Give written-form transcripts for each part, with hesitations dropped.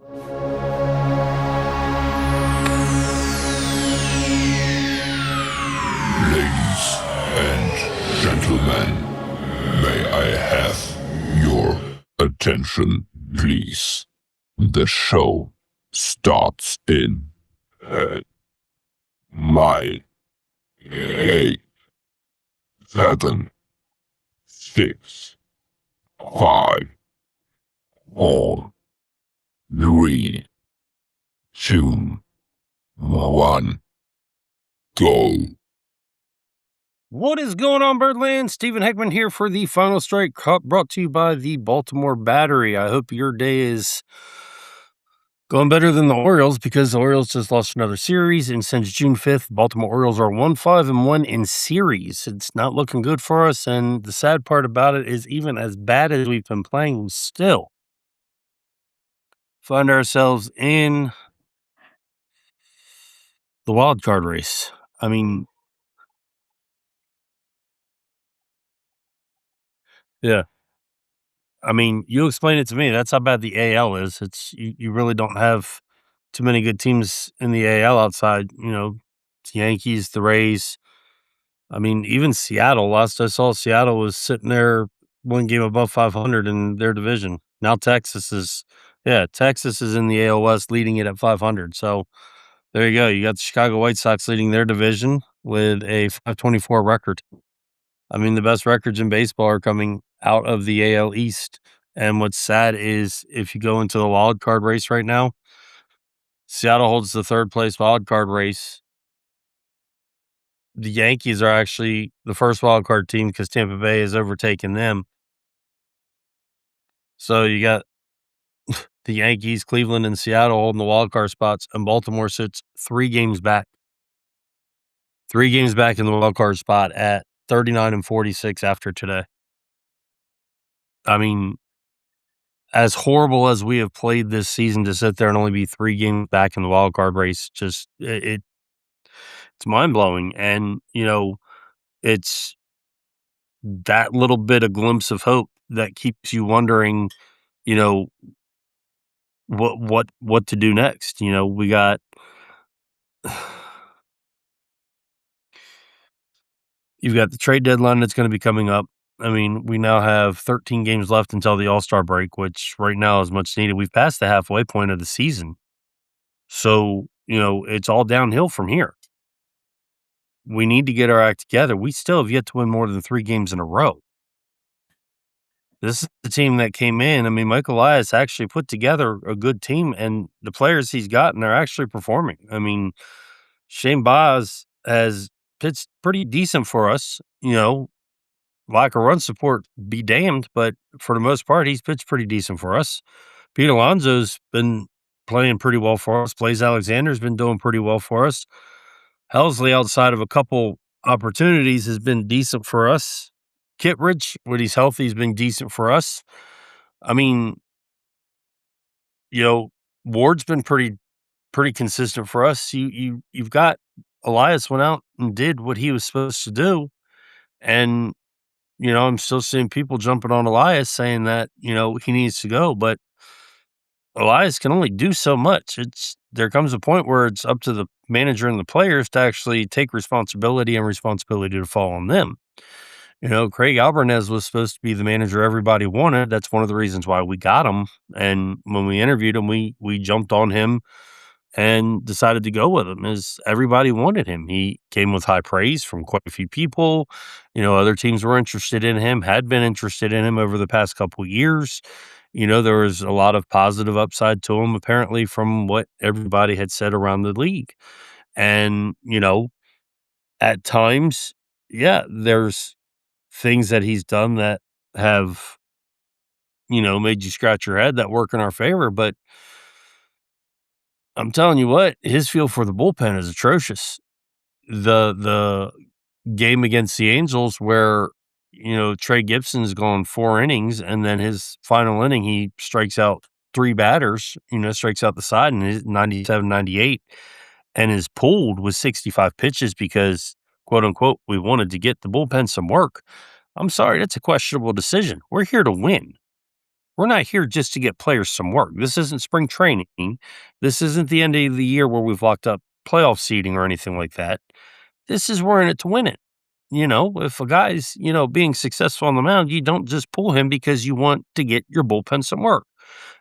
Ladies and gentlemen, may I have your attention, please? The show starts in 10, 9, 8, 7, 6, 5, 4, 3, 2, 1, go. What is going on, Birdland? Stephen Heckman here for the Final Strike Cup, brought to you by the Baltimore Battery. I hope your day is going better than the Orioles, because the Orioles just lost another series, and since June 5th, Baltimore Orioles are 1-5-1 in series. It's not looking good for us, and the sad part about it is, even as bad as we've been playing, we still find ourselves in the wild card race. I mean, yeah. I mean, you explain it to me. That's how bad the AL is. It's you really don't have too many good teams in the AL outside, the Yankees, the Rays. I mean, even Seattle. Last I saw, Seattle was sitting there one game above 500 in their division. Now Texas is in the AL West, leading it at 500. So there you go. You got the Chicago White Sox leading their division with a 524 record. I mean, the best records in baseball are coming out of the AL East. And what's sad is, if you go into the wild card race right now, Seattle holds the third place wild card race. The Yankees are actually the first wild card team, because Tampa Bay has overtaken them. So you got the Yankees, Cleveland, and Seattle holding the wild card spots, and Baltimore sits 3 games back. 3 games back in the wild card spot at 39-46 after today. I mean, as horrible as we have played this season, to sit there and only be 3 games back in the wild card race, just it's mind blowing. And it's that little bit of glimpse of hope that keeps you wondering, what to do next. We got you've got the trade deadline that's going to be coming up. I mean, we now have 13 games left until the All-Star break, which right now is much needed. We've passed the halfway point of the season. So, it's all downhill from here. We need to get our act together. We still have yet to win more than 3 games in a row. This is the team that came in. I mean, Mike Elias actually put together a good team, and the players he's gotten are actually performing. I mean, Shane Baz has pitched pretty decent for us. Lack of run support be damned, but for the most part, he's pitched pretty decent for us. Pete Alonso's been playing pretty well for us. Blaze Alexander's been doing pretty well for us. Helsley, outside of a couple opportunities, has been decent for us. Kittredge, when he's healthy, has been decent for us. I mean, Ward's been pretty consistent for us. You've got Elias went out and did what he was supposed to do, and I'm still seeing people jumping on Elias, saying that he needs to go, but Elias can only do so much. There comes a point where it's up to the manager and the players to actually take responsibility, and responsibility to fall on them. Craig Alvarez was supposed to be the manager everybody wanted. That's one of the reasons why we got him. And when we interviewed him, we jumped on him and decided to go with him, as everybody wanted him. He came with high praise from quite a few people. Other teams were interested in him, had been interested in him over the past couple of years. There was a lot of positive upside to him, apparently, from what everybody had said around the league. And, at times, there's things that he's done that have, made you scratch your head, that work in our favor. But I'm telling you what, his feel for the bullpen is atrocious. The game against the Angels, where, Trey Gibson's gone 4 innings, and then his final inning, he strikes out 3 batters, strikes out the side, and his 97, 98, and is pulled with 65 pitches because, quote unquote, we wanted to get the bullpen some work. I'm sorry, that's a questionable decision. We're here to win. We're not here just to get players some work. This isn't spring training. This isn't the end of the year where we've locked up playoff seeding or anything like that. This is we're in it to win it. If a guy's, being successful on the mound, you don't just pull him because you want to get your bullpen some work.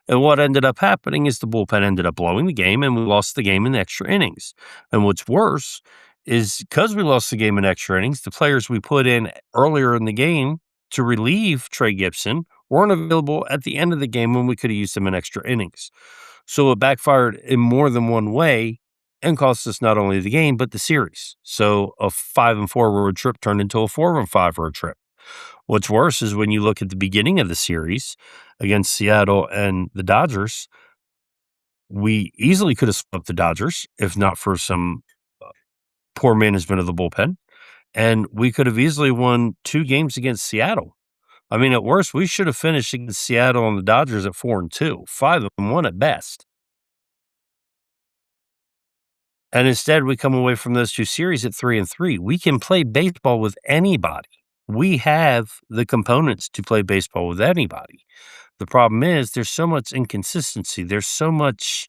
And what ended up happening is the bullpen ended up blowing the game and we lost the game in the extra innings. And what's worse is because we lost the game in extra innings, the players we put in earlier in the game to relieve Trey Gibson weren't available at the end of the game when we could have used them in extra innings. So it backfired in more than one way and cost us not only the game, but the series. So a 5-4 road trip turned into a 4-5 road trip. What's worse is when you look at the beginning of the series against Seattle and the Dodgers, we easily could have swept the Dodgers if not for some poor management of the bullpen. And we could have easily won 2 games against Seattle. I mean, at worst, we should have finished against Seattle and the Dodgers at 4-2, 5-1 at best. And instead, we come away from those 2 series at 3-3. We can play baseball with anybody. We have the components to play baseball with anybody. The problem is there's so much inconsistency. There's so much,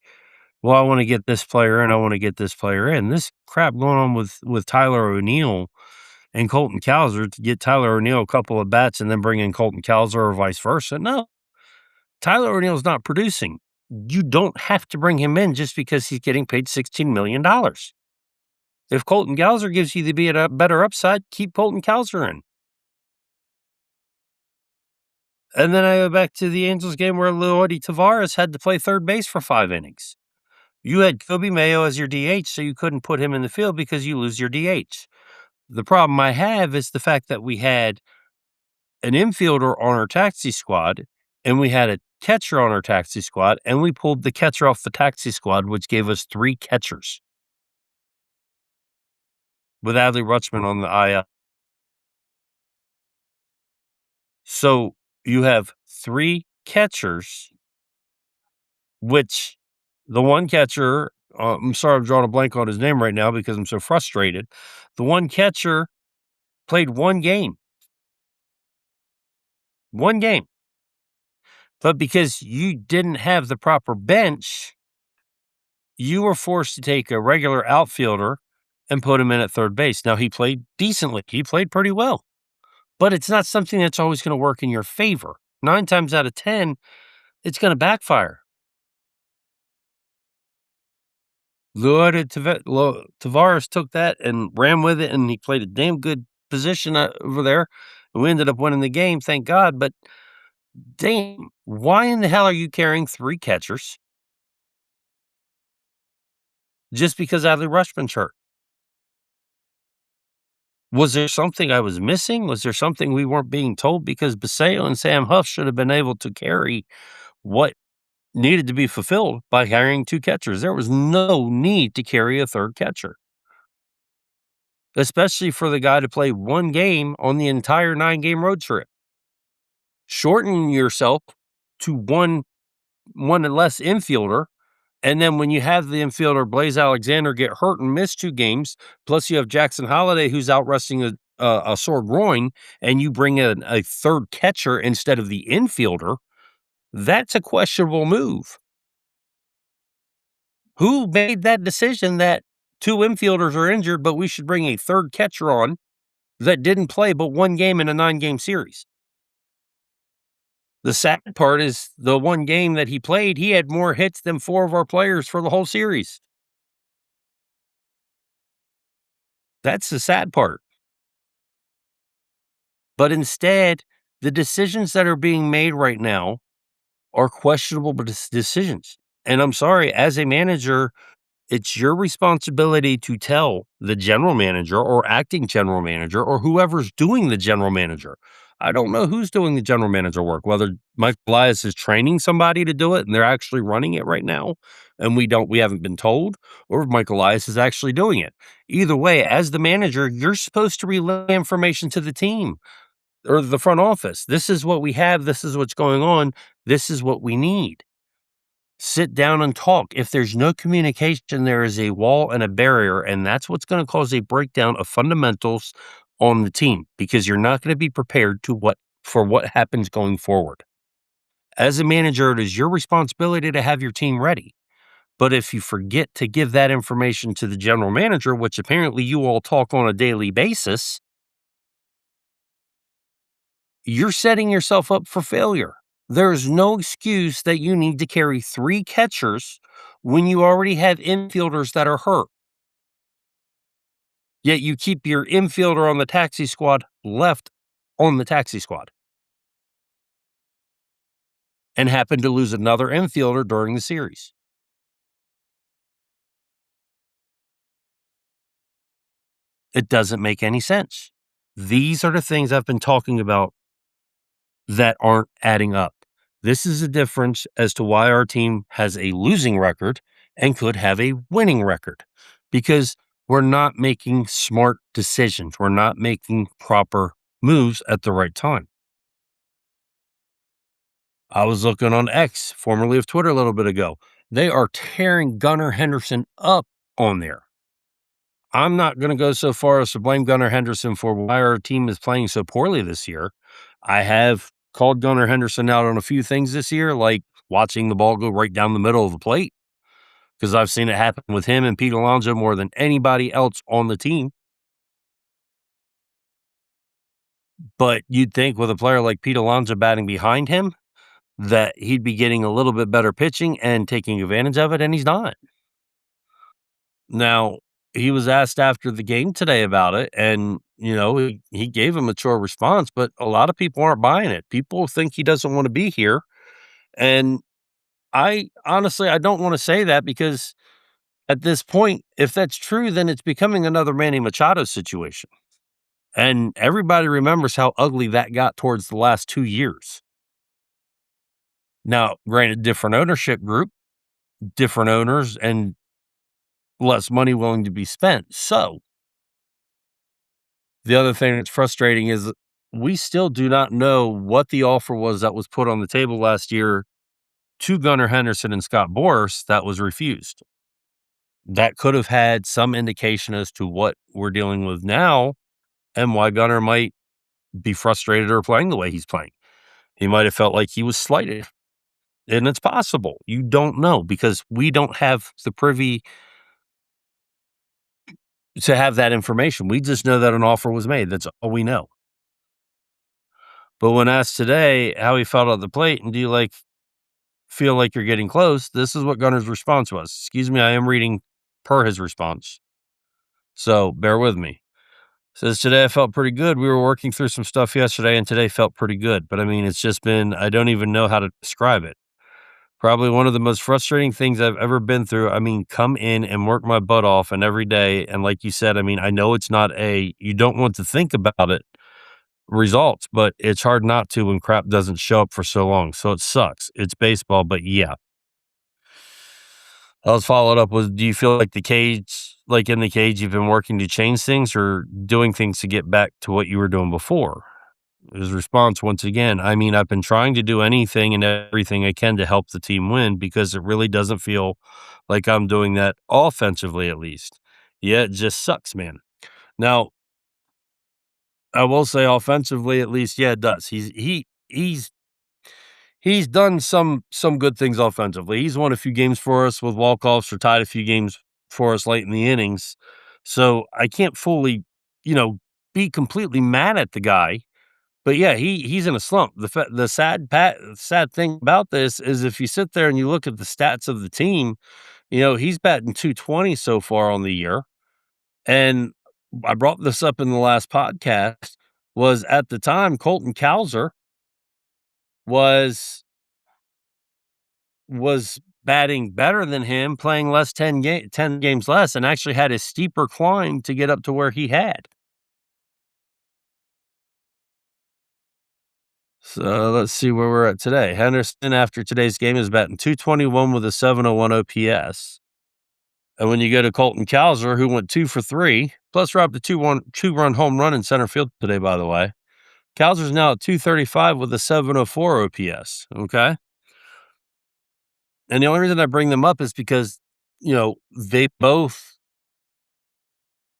well, I want to get this player in, I want to get this player in. This crap going on with Tyler O'Neill and Colton Cowser to get Tyler O'Neill a couple of bats and then bring in Colton Cowser or vice versa. No, Tyler O'Neill's not producing. You don't have to bring him in just because he's getting paid $16 million. If Colton Cowser gives you the better upside, keep Colton Cowser in. And then I go back to the Angels game where Leody Taveras had to play third base for 5 innings. You had Kobe Mayo as your DH, so you couldn't put him in the field because you lose your DH. The problem I have is the fact that we had an infielder on our taxi squad and we had a catcher on our taxi squad, and we pulled the catcher off the taxi squad, which gave us 3 catchers with Adley Rutschman on the IL. So you have 3 catchers, which the one catcher, I'm sorry I'm drawing a blank on his name right now because I'm so frustrated. The one catcher played 1 game. 1 game. But because you didn't have the proper bench, you were forced to take a regular outfielder and put him in at third base. Now, he played decently. He played pretty well. But it's not something that's always going to work in your favor. 9 times out of 10, it's going to backfire. Taveras took that and ran with it, and he played a damn good position over there. And we ended up winning the game, thank God. But damn, why in the hell are you carrying 3 catchers just because Adley Rutschman's hurt? Was there something I was missing? Was there something we weren't being told? Because Baseo and Sam Huff should have been able to carry what needed to be fulfilled by carrying 2 catchers. There was no need to carry a 3rd catcher, especially for the guy to play 1 game on the entire 9-game road trip. Shorten yourself to one and less infielder, and then when you have the infielder Blaze Alexander get hurt and miss 2 games, plus you have Jackson Holliday who's out resting a sore groin, and you bring in a 3rd catcher instead of the infielder, that's a questionable move. Who made that decision that 2 infielders are injured, but we should bring a 3rd catcher on that didn't play but 1 game in a 9-game series? The sad part is the 1 game that he played, he had more hits than 4 of our players for the whole series. That's the sad part. But instead, the decisions that are being made right now are questionable decisions. And I'm sorry, as a manager, it's your responsibility to tell the general manager or acting general manager or whoever's doing the general manager. I don't know who's doing the general manager work, whether Mike Elias is training somebody to do it and they're actually running it right now and we haven't been told, or if Mike Elias is actually doing it. Either way, as the manager, you're supposed to relay information to the team or the front office. This is what we have. This is what's going on. This is what we need. Sit down and talk. If there's no communication, there is a wall and a barrier, and that's what's going to cause a breakdown of fundamentals on the team because you're not going to be prepared for what happens going forward. As a manager, it is your responsibility to have your team ready. But if you forget to give that information to the general manager, which apparently you all talk on a daily basis, you're setting yourself up for failure. There is no excuse that you need to carry 3 catchers when you already have infielders that are hurt. Yet you keep your infielder on the taxi squad left on the taxi squad and happen to lose another infielder during the series. It doesn't make any sense. These are the things I've been talking about that aren't adding up. This is the difference as to why our team has a losing record and could have a winning record, because we're not making smart decisions. We're not making proper moves at the right time. I was looking on X, formerly of Twitter, a little bit ago. They are tearing Gunnar Henderson up on there. I'm not going to go so far as to blame Gunnar Henderson for why our team is playing so poorly this year. I have called Gunnar Henderson out on a few things this year, like watching the ball go right down the middle of the plate, because I've seen it happen with him and Pete Alonso more than anybody else on the team. But you'd think with a player like Pete Alonso batting behind him that he'd be getting a little bit better pitching and taking advantage of it, and he's not. Now, he was asked after the game today about it, and, he gave a mature response, but a lot of people aren't buying it. People think he doesn't wanna be here, and I honestly, I don't wanna say that because at this point, if that's true, then it's becoming another Manny Machado situation, and everybody remembers how ugly that got towards the last 2 years. Now, granted, different ownership group, different owners, and less money willing to be spent, so the other thing that's frustrating is we still do not know what the offer was that was put on the table last year to Gunnar Henderson and Scott Boras that was refused. That could have had some indication as to what we're dealing with now and why Gunnar might be frustrated or playing the way he's playing. He might have felt like he was slighted. And it's possible. You don't know because we don't have the privy to have that information. We just know that an offer was made. That's all we know. But when asked today how he felt at the plate and do you feel like you're getting close, this is what Gunnar's response was. Excuse me, I am reading per his response. So bear with me. Says today I felt pretty good. We were working through some stuff yesterday and today felt pretty good. But I mean, it's just been, I don't even know how to describe it. Probably one of the most frustrating things I've ever been through. I mean, come in and work my butt off and every day. And like you said, I mean, I know it's not you don't want to think about it results, but it's hard not to when crap doesn't show up for so long. So it sucks. It's baseball, but yeah. I was followed up with, do you feel like in the cage, you've been working to change things or doing things to get back to what you were doing before? His response, once again, I mean, I've been trying to do anything and everything I can to help the team win because it really doesn't feel like I'm doing that offensively, at least. Yeah, it just sucks, man. Now, I will say offensively, at least, yeah, it does. He's done some good things offensively. He's won a few games for us with walk-offs or tied a few games for us late in the innings. So I can't fully, be completely mad at the guy. But yeah, he's in a slump. The sad thing about this is if you sit there and you look at the stats of the team, he's batting 220 so far on the year. And I brought this up in the last podcast, was at the time Colton Cowser was batting better than him, playing 10 games less, and actually had a steeper climb to get up to where he had. So let's see where we're at today. Henderson, after today's game, is batting 221 with a 701 OPS. And when you go to Colton Cowser, who went 2 for 3, plus dropped a 2-run home run in center field today, by the way. Cowser's now at 235 with a 704 OPS. Okay. And the only reason I bring them up is because, they both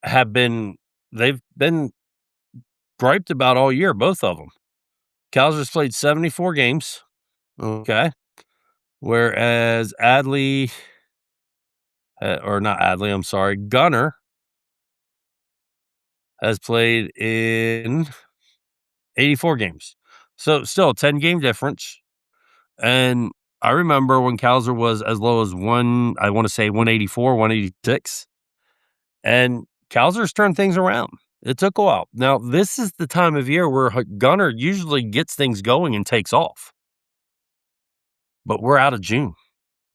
they've been griped about all year, both of them. Cowser's played 74 games. Okay. Whereas Adley, or not Adley, I'm sorry, Gunnar has played in 84 games. So still a 10-game difference. And I remember when Cowser was as low as I want to say 184, 186. And Cowser's turned things around. It took a while. Now, this is the time of year where Gunnar usually gets things going and takes off. But we're out of June.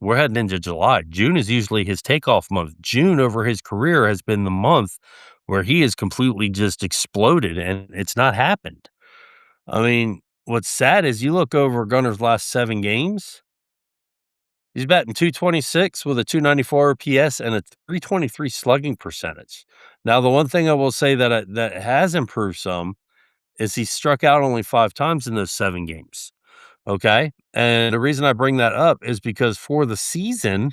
We're heading into July. June is usually his takeoff month. June over his career has been the month where he has completely just exploded, and it's not happened. I mean, what's sad is you look over Gunnar's last 7 games, he's batting .226 with a .294 OPS and a .323 slugging percentage. Now, the one thing I will say that has improved some is he struck out only 5 times in those 7 games. Okay? And the reason I bring that up is because for the season,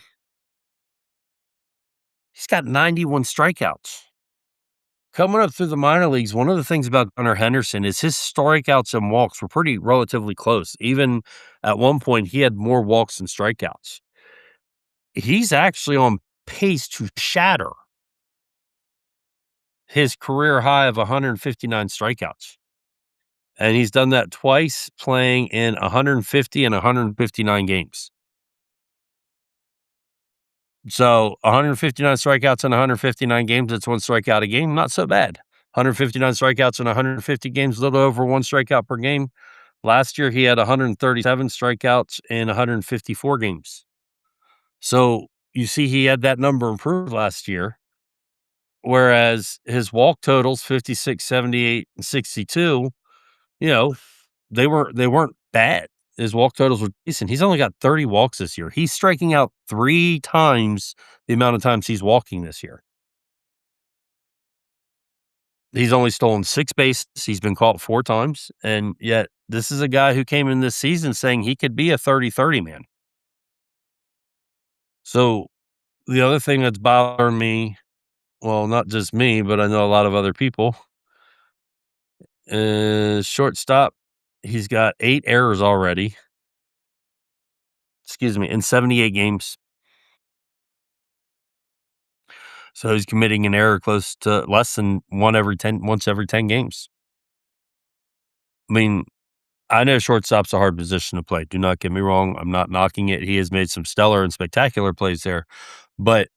he's got 91 strikeouts. Coming up through the minor leagues, one of the things about Gunnar Henderson is his strikeouts and walks were pretty relatively close. Even at one point, he had more walks than strikeouts. He's actually on pace to shatter his career high of 159 strikeouts. And he's done that twice, playing in 150 and 159 games. So 159 strikeouts in 159 games, that's 1 strikeout a game, not so bad. 159 strikeouts in 150 games, a little over 1 strikeout per game. Last year, he had 137 strikeouts in 154 games. So you see, he had that number improved last year, whereas his walk totals 56, 78, and 62, you know, they weren't bad. His walk totals were decent. He's only got 30 walks this year. He's striking out 3 times the amount of times he's walking this year. He's only stolen 6 bases. He's been caught 4 times, and yet this is a guy who came in this season saying he could be a 30-30 man. So, the other thing that's bothering me, well, not just me, but I know a lot of other people, is shortstop. He's got 8 errors already. Excuse me, in 78 games. So he's committing an error close to less than once every 10 games. I mean, I know shortstop's a hard position to play. Do not get me wrong. I'm not knocking it. He has made some stellar and spectacular plays there. But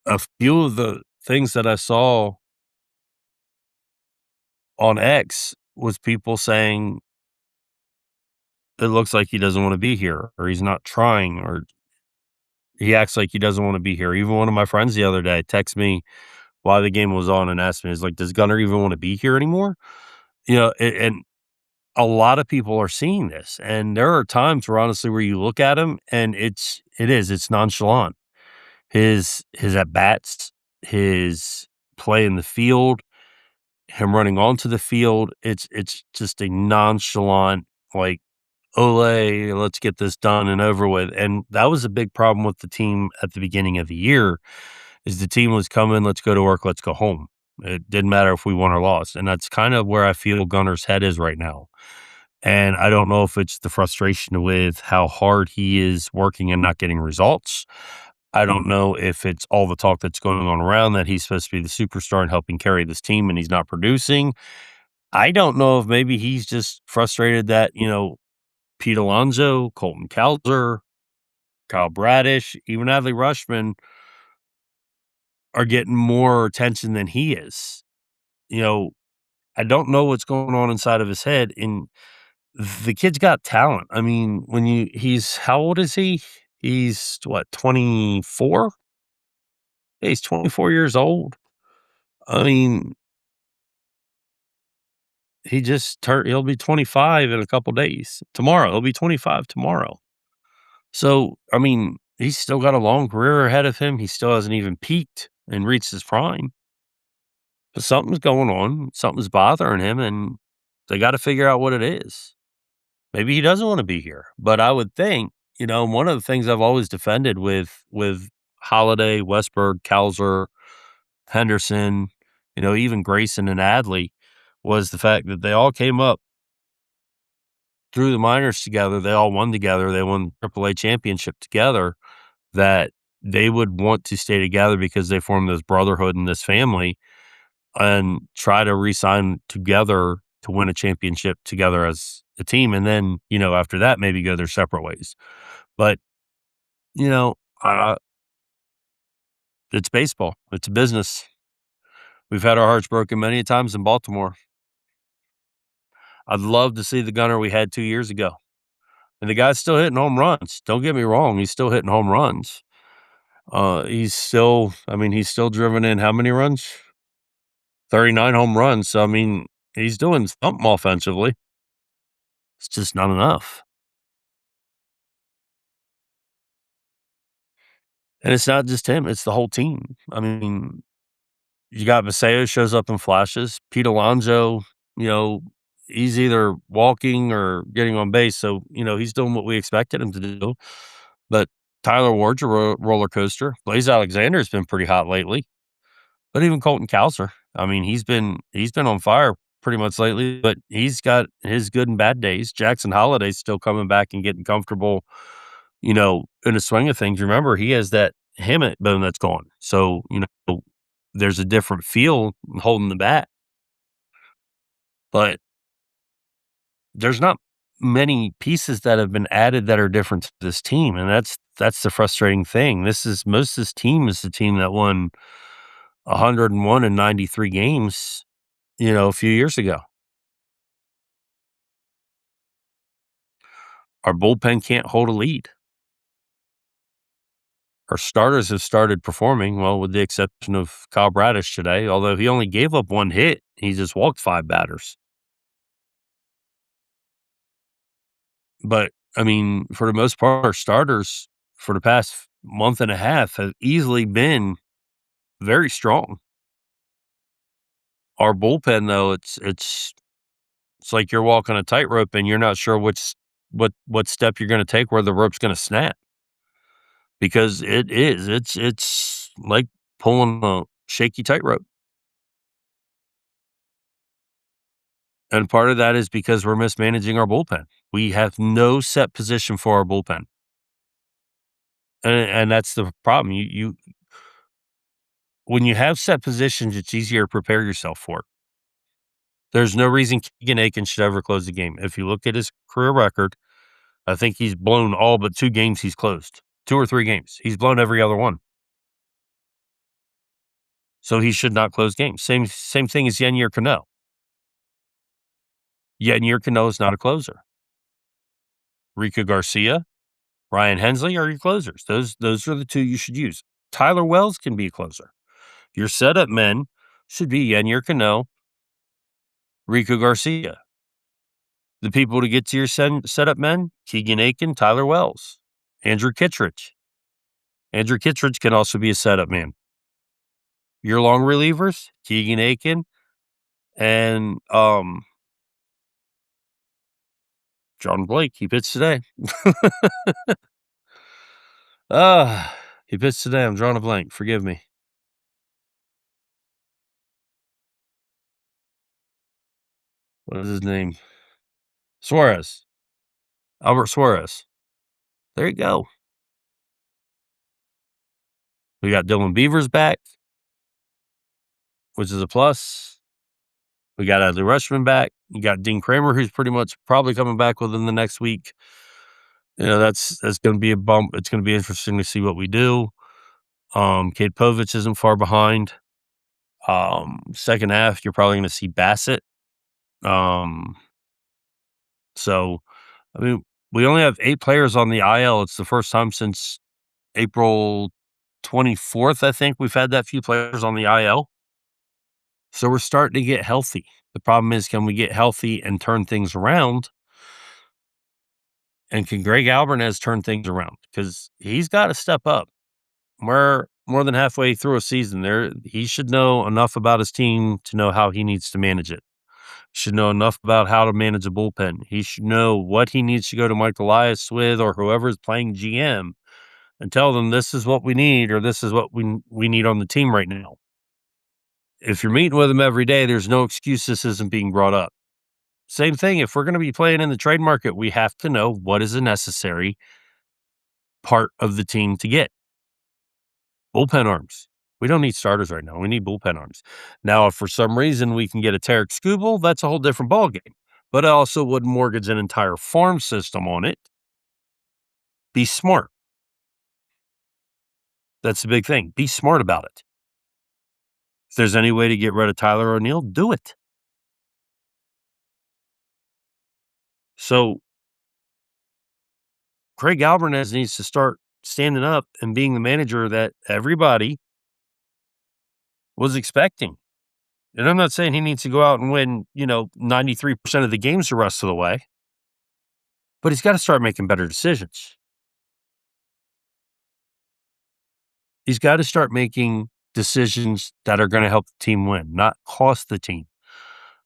a few of the things that I saw on X was people saying it looks like he doesn't want to be here, or he's not trying, or he acts like he doesn't want to be here. Even one of my friends the other day texted me while the game was on and asked me, "Is like, does Gunnar even want to be here anymore?" And a lot of people are seeing this, and there are times where honestly where you look at him and it's nonchalant. His at bats, his play in the field, him running onto the field, it's just a nonchalant, like, "Ole, let's get this done and over with," and that was a big problem with the team at the beginning of the year, is the team was coming, "Let's go to work, let's go home." It didn't matter if we won or lost, and that's kind of where I feel Gunnar's head is right now, and I don't know if it's the frustration with how hard he is working and not getting results. I don't know if it's all the talk that's going on around that he's supposed to be the superstar and helping carry this team and he's not producing. I don't know if maybe he's just frustrated that, Pete Alonso, Colton Cowser, Kyle Bradish, even Adley Rushman are getting more attention than he is. You know, I don't know what's going on inside of his head, and the kid's got talent. I mean, he's how old is he? He's what, 24? Yeah, he's 24 years old. I mean, he'll be 25 in a couple days. Tomorrow, he'll be 25 tomorrow. So, I mean, he's still got a long career ahead of him. He still hasn't even peaked and reached his prime. But something's going on. Something's bothering him, and they got to figure out what it is. Maybe he doesn't want to be here, but I would think, one of the things I've always defended with Holiday, Westberg, Cowser, Henderson, even Grayson and Adley was the fact that they all came up through the minors together, they all won together, they won AAA championship together, that they would want to stay together because they formed this brotherhood and this family and try to re-sign together to win a championship together as a team, and then, after that, maybe go their separate ways. But, you know, uh, it's baseball. It's a business. We've had our hearts broken many times in Baltimore. I'd love to see the Gunnar we had 2 years ago. And the guy's still hitting home runs. Don't get me wrong, he's still hitting home runs. He's still driven in how many runs? 39 home runs. So, he's doing something offensively. It's just not enough. And it's not just him, it's the whole team. You got Maseo shows up in flashes. Pete Alonso, you know, he's either walking or getting on base. So, he's doing what we expected him to do. But Tyler Ward's a roller coaster. Blaze Alexander's been pretty hot lately. But even Colton Cowser, he's been on fire pretty much lately, but he's got his good and bad days. Jackson Holliday's still coming back and getting comfortable, in the swing of things. Remember, he has that hammock bone that's gone. So, there's a different feel holding the bat, but there's not many pieces that have been added that are different to this team. And that's the frustrating thing. Most of this team is the team that won 101 and 93 games, a few years ago. Our bullpen can't hold a lead. Our starters have started performing well, with the exception of Kyle Bradish today, although he only gave up 1 hit. He just walked 5 batters. But, for the most part, our starters for the past month and a half have easily been very strong. Our bullpen, though, it's like you're walking a tightrope and you're not sure what step you're gonna take, where the rope's gonna snap. Because it's like pulling a shaky tightrope. And part of that is because we're mismanaging our bullpen. We have no set position for our bullpen. And that's the problem. You when you have set positions, it's easier to prepare yourself for it. There's no reason Keegan Aiken should ever close the game. If you look at his career record, I think he's blown all but 2 games he's closed. 2 or 3 games. He's blown every other one. So he should not close games. Same thing as Yennier Cano. Yennier Cano is not a closer. Rico Garcia, Ryan Hensley are your closers. Those are the 2 you should use. Tyler Wells can be a closer. Your setup men should be Yennier Cano, Rico Garcia. The people to get to your setup men, Keegan Aiken, Tyler Wells, Andrew Kittredge. Andrew Kittredge can also be a setup man. Your long relievers, Keegan Aiken and John Blake. He pitched today. He pitched today. I'm drawing a blank. Forgive me. What is his name? Suarez. Albert Suarez. There you go. We got Dylan Beavers back, which is a plus. We got Adley Rutschman back. You got Dean Kramer, who's pretty much probably coming back within the next week. That's going to be a bump. It's going to be interesting to see what we do. Cade Povich isn't far behind. Second half, you're probably going to see Bassett. So, we only have 8 players on the IL. It's the first time since April 24th, I think, we've had that few players on the IL. So we're starting to get healthy. The problem is, can we get healthy and turn things around? And can Greg Alvarez turn things around? Because he's got to step up. We're more than halfway through a season. He should know enough about his team to know how he needs to manage it. He should know enough about how to manage a bullpen. He should know what he needs to go to Mike Elias with, or whoever's playing GM, and tell them this is what we need, or this is what we need on the team right now. If you're meeting with him every day, there's no excuse this isn't being brought up. Same thing. If we're going to be playing in the trade market, we have to know what is a necessary part of the team to get. Bullpen arms. We don't need starters right now. We need bullpen arms. Now, if for some reason we can get a Tarek Skubal, that's a whole different ballgame. But I also wouldn't mortgage an entire farm system on it. Be smart. That's the big thing. Be smart about it. If there's any way to get rid of Tyler O'Neill, do it. So Craig Alvarez needs to start standing up and being the manager that everybody was expecting. And I'm not saying he needs to go out and win, 93% of the games the rest of the way, but he's got to start making better decisions. He's got to start making decisions that are going to help the team win, not cost the team.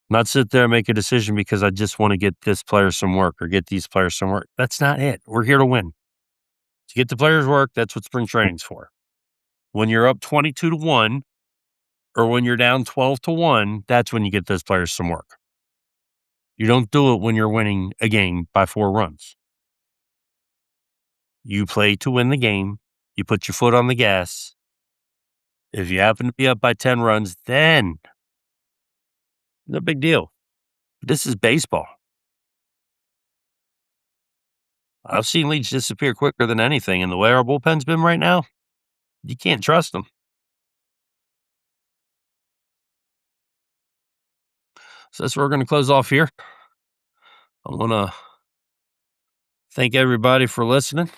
Not sit there and make a decision because I just want to get this player some work or get these players some work. That's not it. We're here to win. To get the players work, that's what spring training's for. When you're up 22-1 or when you're down 12-1, that's when you get those players some work. You don't do it when you're winning a game by 4 runs. You play to win the game. You put your foot on the gas. If you happen to be up by 10 runs, then no big deal. This is baseball. I've seen leads disappear quicker than anything, and the way our bullpen's been right now, you can't trust them. So that's where we're going to close off here. I want to thank everybody for listening.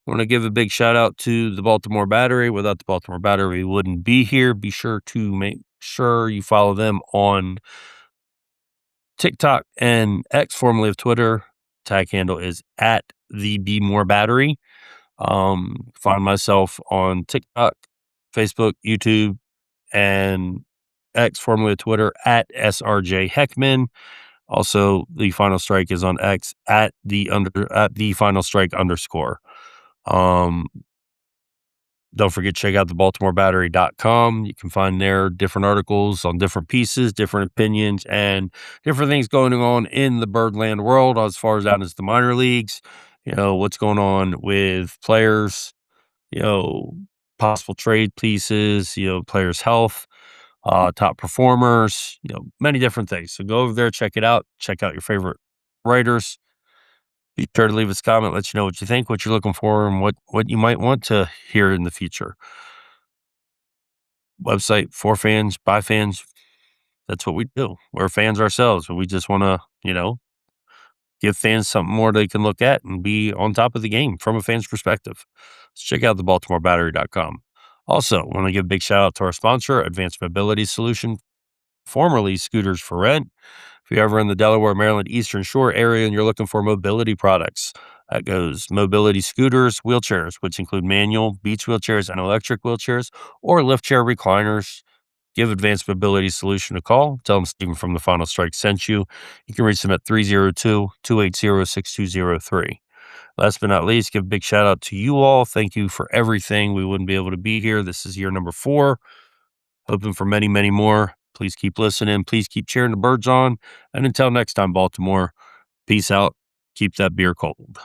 I want to give a big shout out to the Baltimore Battery. Without the Baltimore Battery, we wouldn't be here. Be sure to make sure you follow them on TikTok and X, formerly of Twitter. Tag handle is at the Be More Battery. Find myself on TikTok, Facebook, YouTube, and X, formerly of Twitter, at SRJ Heckman. Also, the Final Strike is on X at the Final Strike _. Don't forget to check out the BaltimoreBattery.com. You can find there different articles on different pieces, different opinions, and different things going on in the Birdland world as far as out as the minor leagues. What's going on with players, possible trade pieces, players' health, top performers, many different things. So go over there, check it out. Check out your favorite writers. Be sure to leave us a comment, let you know what you think, what you're looking for, and what you might want to hear in the future. Website for fans, by fans. That's what we do. We're fans ourselves, but we just want to, give fans something more they can look at and be on top of the game from a fan's perspective. Let's check out the BaltimoreBattery.com. Also, want to give a big shout out to our sponsor, Advanced Mobility Solution, formerly Scooters for Rent. If you're ever in the Delaware, Maryland, Eastern Shore area and you're looking for mobility products, that goes mobility scooters, wheelchairs, which include manual, beach wheelchairs, and electric wheelchairs, or lift chair recliners. Give Advanced Mobility Solution a call. Tell them Stephen from the Final Strike sent you. You can reach them at 302-280-6203. Last but not least, give a big shout out to you all. Thank you for everything. We wouldn't be able to be here. This is year number 4. Hoping for many, many more. Please keep listening. Please keep cheering the Birds on. And until next time, Baltimore, peace out. Keep that beer cold.